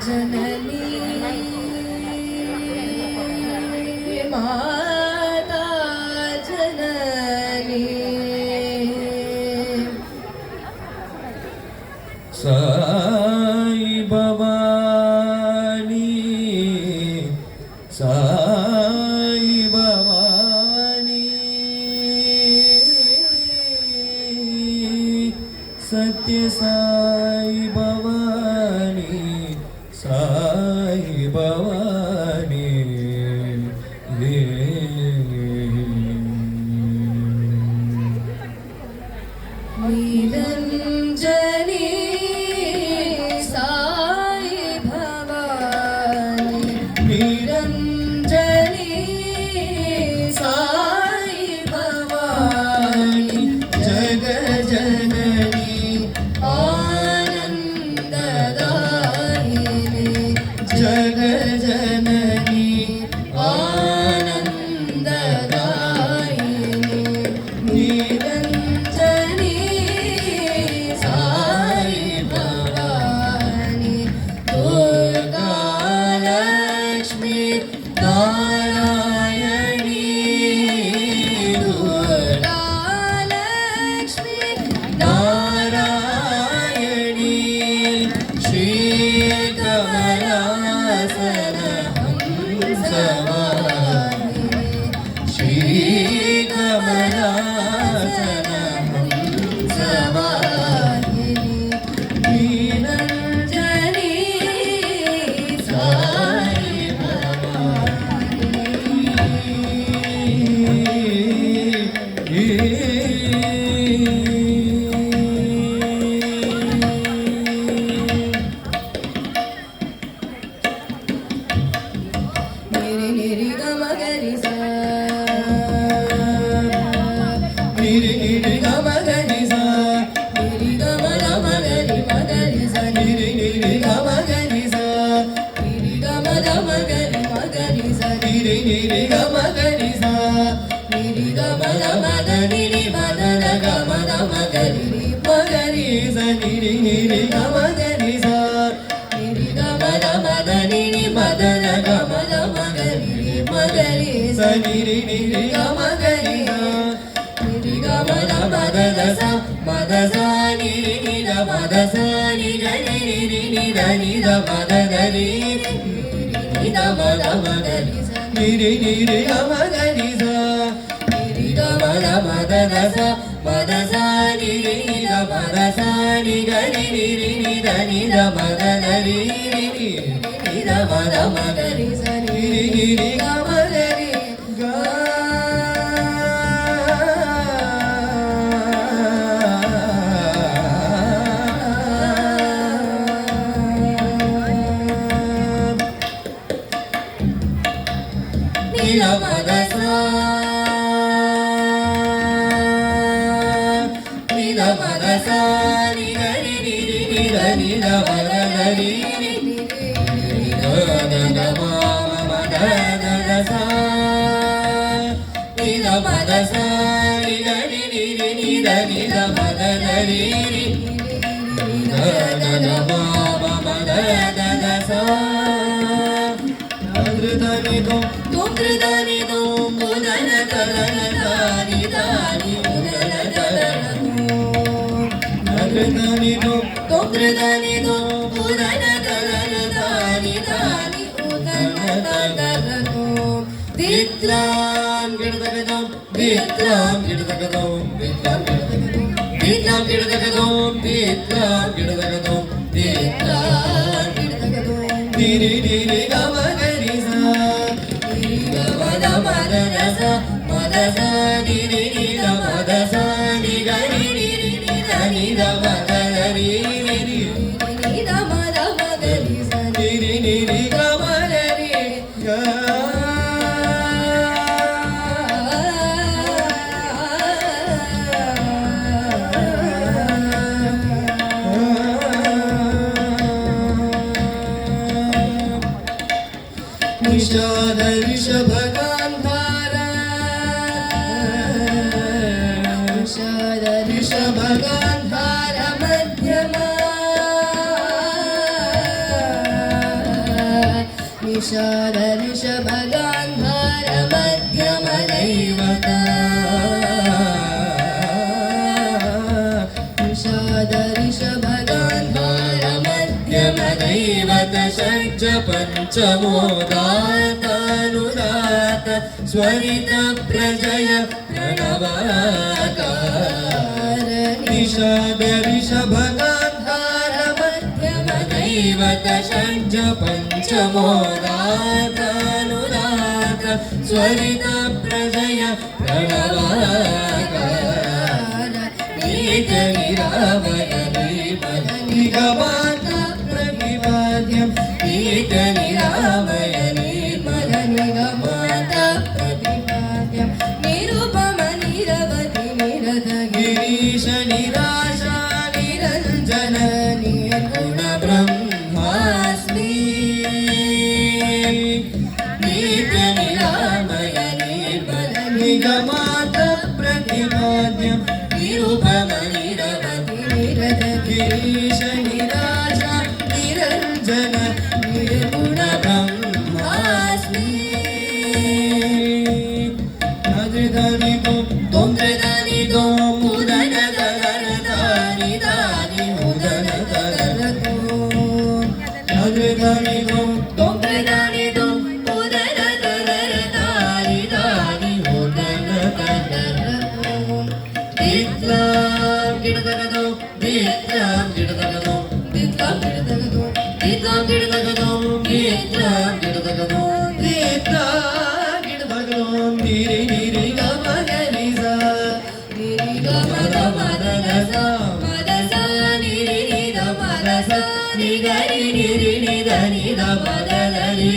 जननी माता जननी साई भवानी साई भवानी सत्य साई भवानी साई भवानी निरंजनी साई भवानी निरंजनी साई भवानी जग जननी आनंददायिनी जग जननी आनंददायिनी निरंजनी साई भवानी दुर्गा लक्ष्मी नारायणी दुर्गा लक्ष्मी नारायणी श्री कमलासन हंसवाहिनी श्री कमलासन हंसवाहिनी निरंजनी साई निरि निरि गम गरि सा निरि निरि गम गरि सा निरि गम गम गरि मगरि सा निरि निरि गम गरि सा निरि गम गम गरि मगरि सा निरि निरि गम गरि सा निरि गम गम गरि रि मदन गम गम गरि रि मगरि सा निरि निरि गम गरि सा निरि गम गम गरि रि मदन गम गम गरि रि मगरि सा निरि निरि गम गरि सा निरि गम गम गद सा मद सा निरि नि द मद सा नि ग नि रि रि नि द नि द मद ग रि रि नि द मद मगरि सा निरि निरि गम गरि सा निरि गम गम गद सा मद सा निरि नि द मद सा नि ग नि रि रि नि द नि द मद ग रि रि नि द मद मगरि सा निरि निरि गम गरि नीला मद सा नीला मद सा नि ग रि रि रि नि द नि द मद ग रि रि नि द द द म म द द द सा नीला मद सा नि ग रि रि रि नि द नि द मद ग रि रि द द द म म द द द सा अमृतनि तो तुमृदनि तुम उदन तलन दानि दानि उदन तलन अमृतनि तो तुमृदनि तुम उदन तलन दानि दानि उदन तलन विद्राम गिडदगदम विद्राम गिडदगदम विद्राम गिडदगदम विद्राम गिडदगदम विद्राम गिडदगदम विद्राम निरि निरि गम गरि सा निरि गम गम गद सा मद सा निरि नि द मद सा नि ग रि रि नि द नि द मद ग रि रि नि द मद मगरि सा निरि निरि गम गरि ग निषाद ऋषभगान्धार निषाद ऋषभगान्धार मध्यमा ನಿಷಾದ ಋಷಭ ಗಾಂಧಾರ ಮಧ್ಯಮ ದೈವತ ನಿಷಾದ ಋಷಭ ಗಾಂಧಾರ ಮಧ್ಯಮ ದೈವತ ಷಡ್ಜ ಪಂಚಮೋದಾತಾನುದಾತ ಸ್ವರಿತ ಪ್ರಜಯ ಪ್ರಣವಾಕಾರ ನಿಷಾದ ಋಷಭ ಗಾಂಧಾರ ಮಧ್ಯಮ ದೈವತ ಷಡ್ಜ ಪಂಚಮೋದಾತಾನುದಾತ ಸ್ವರಿತ ಪ್ರಜಯ ಪ್ರಣವಾಕಾರ ಏಕ ನಿರಾಮಯ ನಿರ್ಮಲ ನಿಗಮಾತ ಪ್ರತಿಪಾದ್ಯಂ ಏಕ ನಿರಾಮಯ ನಿರ್ಮಲ ನಿಗಮಾತ ಪ್ರತಿಪಾದ್ಯಂ ನಿರುಪಮ ನಿರವಧಿ ನಿರತ ಗಿರೀಶ ನಿರಾಶಾ ನಿರಂಜನ ನಿರ್ಗುಣ ಬ್ರಹ್ಮಾಸ್ಮಿ ಏಕ ನಿರಾಮಯ ನಿರ್ಮಲ ನಿಗಮಾತ ಪ್ರತಿಪಾದ್ಯಂ ನಿರುಪಮ ನಿರವಧಿ ನಿರತ ಗಿರೀಶ ನಿರಾಶಾ ನಿರಂಜನ ನಿರ್ಗುಣ ಬ್ರಹ್ಮಾಸ್ಮಿ ದಾನಿ ತೊಂದ್ರೆ ದಾನಿ ತೋ ಮುದನ ದರ ದಾನಿ ದಾನಿ ಮುದನ ದರ ತೋ ದಾನಿ ತೋ ತೊಂದ್ರೆ ದಾನಿ ತೋ ಮುದನ ದರ ದಾನಿ ದಾನಿ ಮುದನ ದರ ತೋ ದಿತ್ಲಾಂ ಗಿಡದಗದೋ ದಿತ್ಲಾಂ ಗಿಡದಗದೋ ದಿತ್ಲಾಂ ಗಿಡದಗದೋ ದಿತ್ಲಾಂ ಗಿಡದಗದೋ ದಿತ್ಲಾಂ ಗಿಡದಗದೋ ದಿತ್ಲಾಂ ಗಿಡದಗದೋ ನೀರಿ ನೀರಿ ಗಮ ಗರಿ ಸ ನೀರಿ ಗಮ ಗಮ ದ ಸ ಮದ ಸ ನೀರಿ ನಿ ದ ಮ ದ ಸ ನಿ ಗರಿ ನೀರಿ ನಿ ದ ನಿ ದ ಮ ದ ದ ನೀ